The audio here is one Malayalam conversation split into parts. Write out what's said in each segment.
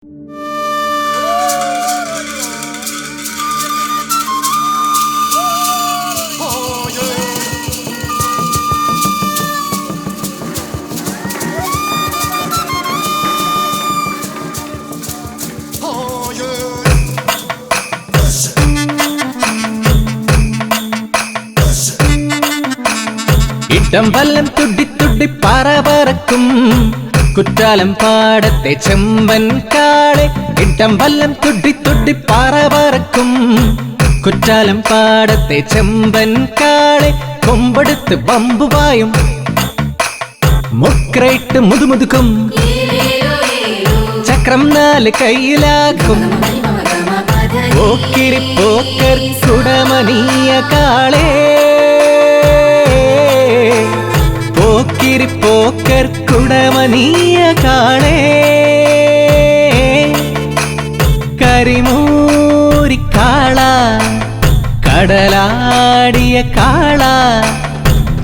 ഇടം വല്ലം തുടി തുടി പറ പറക്കും കുറ്റാലം പാടത്തെ ചെമ്പൻ കാളെ. ഇടം വല്ലം തുടി തുടി പറ പറക്കും കുറ്റാലം പാടത്തെ ചെമ്പൻ കാളെ. കൊമ്പെടുത്ത് ബമ്പുപായും മുക്രയിട്ട് മുതുമുതുക്കും ചക്രം 4 കയ്യിലാക്കും. പോക്കിരി പോക്കർ കുടമണിയ കാളേ, പോക്കിരി പോക്കർ കുടമണിയ കാളേ. കരിമൂരി കാള, കടലാടിയ കാള,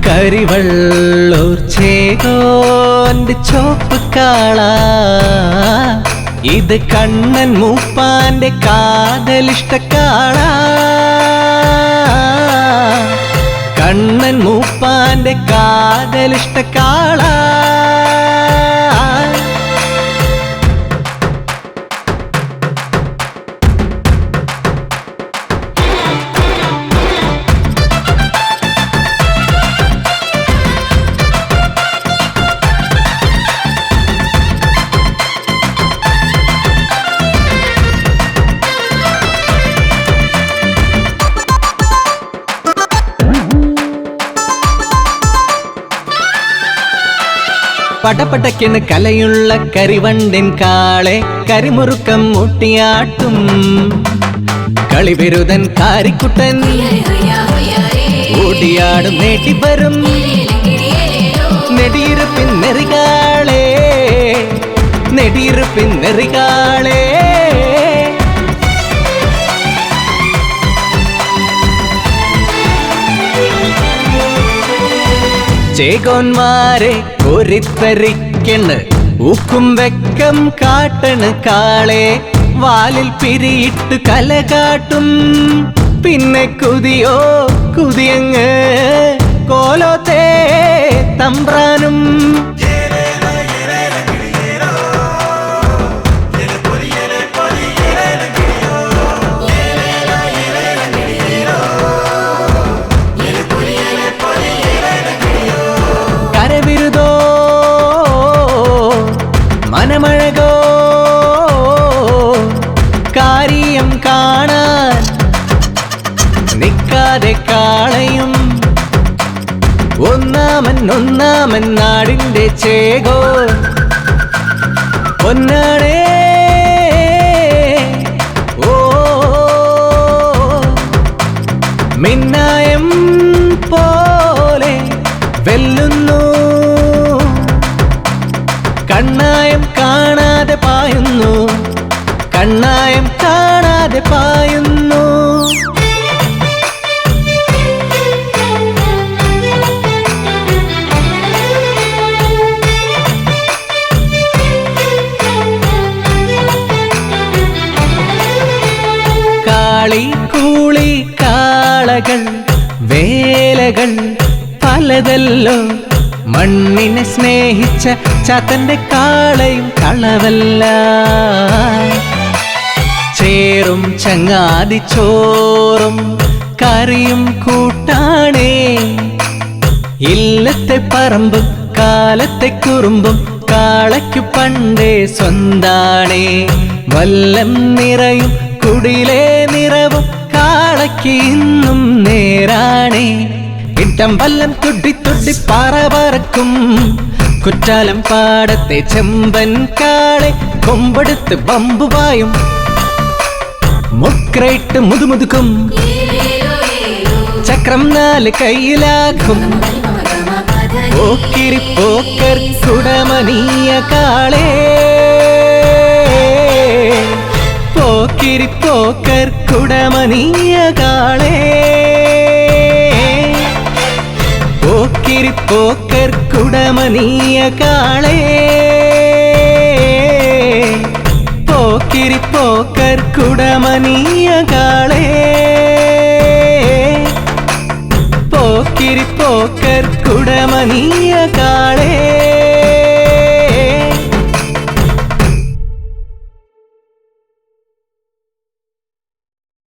കരിവള്ളൂർ ചേകോന്റെ ചോപ്പ് കാള. ഇത് കണ്ണൻ മൂപ്പാന്റെ കാതലിഷ്ട കാള, കണ്ണൻ മൂപ്പാന്റെ കാതലിഷ്ട കാള. പടപടക്കിന് കലയുള്ള കരിവണ്ടിൻ കാളെ, കരിമുറുക്കം മുട്ടിയാട്ടും കളിവിരുതൻ കാരിക്കുട്ടൻ ഓടിയാടും നേട്ടിവരും നെടിയിരുപ്പിൻ നെറികാളെ, നെടിയിരുപ്പിൻ നെറികാളെ. ചേകോന്മാരെ കൊരിത്തരിക്കണ് ഊക്കും വെക്കം കാട്ടണ് കാളെ. വാലിൽ പിരിയിട്ട് കല കാട്ടും പിന്നെ കുതിയോ കുതിയങ്ങ് കോലോത്തേ തമ്പ്രാനും. കരവിരുതോ മനമഴകോ കാര്യം കാണാൻ നിൽക്കാതെ കാളയും. ഒന്നാമൻ ഒന്നാമൻ നാടിന്റെ ചേകോ പൊന്നാടേ. ഓ മിന്നായം പോലെ വെല്ലുന്നു, കണ്ണായം കാണാതെ പായുന്നു, കണ്ണായം കാണാതെ പായുന്നു. കാളി കൂളി കാളകൾ വേലകൾ പലതല്ലോ, മണ്ണിനെ സ്നേഹിച്ച ചാത്തന്റെ കാളയും കളവല്ല. ചേറും ചങ്ങാതി ചോറും കറിയും കൂട്ടാണേ, ഇല്ലത്തെ പറമ്പും കാലത്തെ കുറുമ്പും കാളയ്ക്കു പണ്ടേ സ്വന്താണേ. വല്ലം നിറയും കുടിലേ നിറവും കാളയ്ക്ക് ഇന്നും നേരാണേ. ഇടം വല്ലം തുടി തുടി പറ പറക്കും കുറ്റാലം പാടത്തെ ചെമ്പൻ കാളെ. കൊമ്പെടുത്ത് ബമ്പുപായും മുക്രയിട്ട് മുതുമുതുക്കും ചക്രം 4 കയ്യിലാക്കും. പോക്കിരി പോക്കർ കുടമണിയ കാളേ, പോക്കിരി പോക്കർ കുടമണിയ കാളേ. പോക്കിരി പോക്കർ കുടമണിയ കാളേ. പോക്കിരി പോക്കർ കുടമണിയ കാളേ പോക്കിരി പോക്കർ കുടമണിയ കാളേ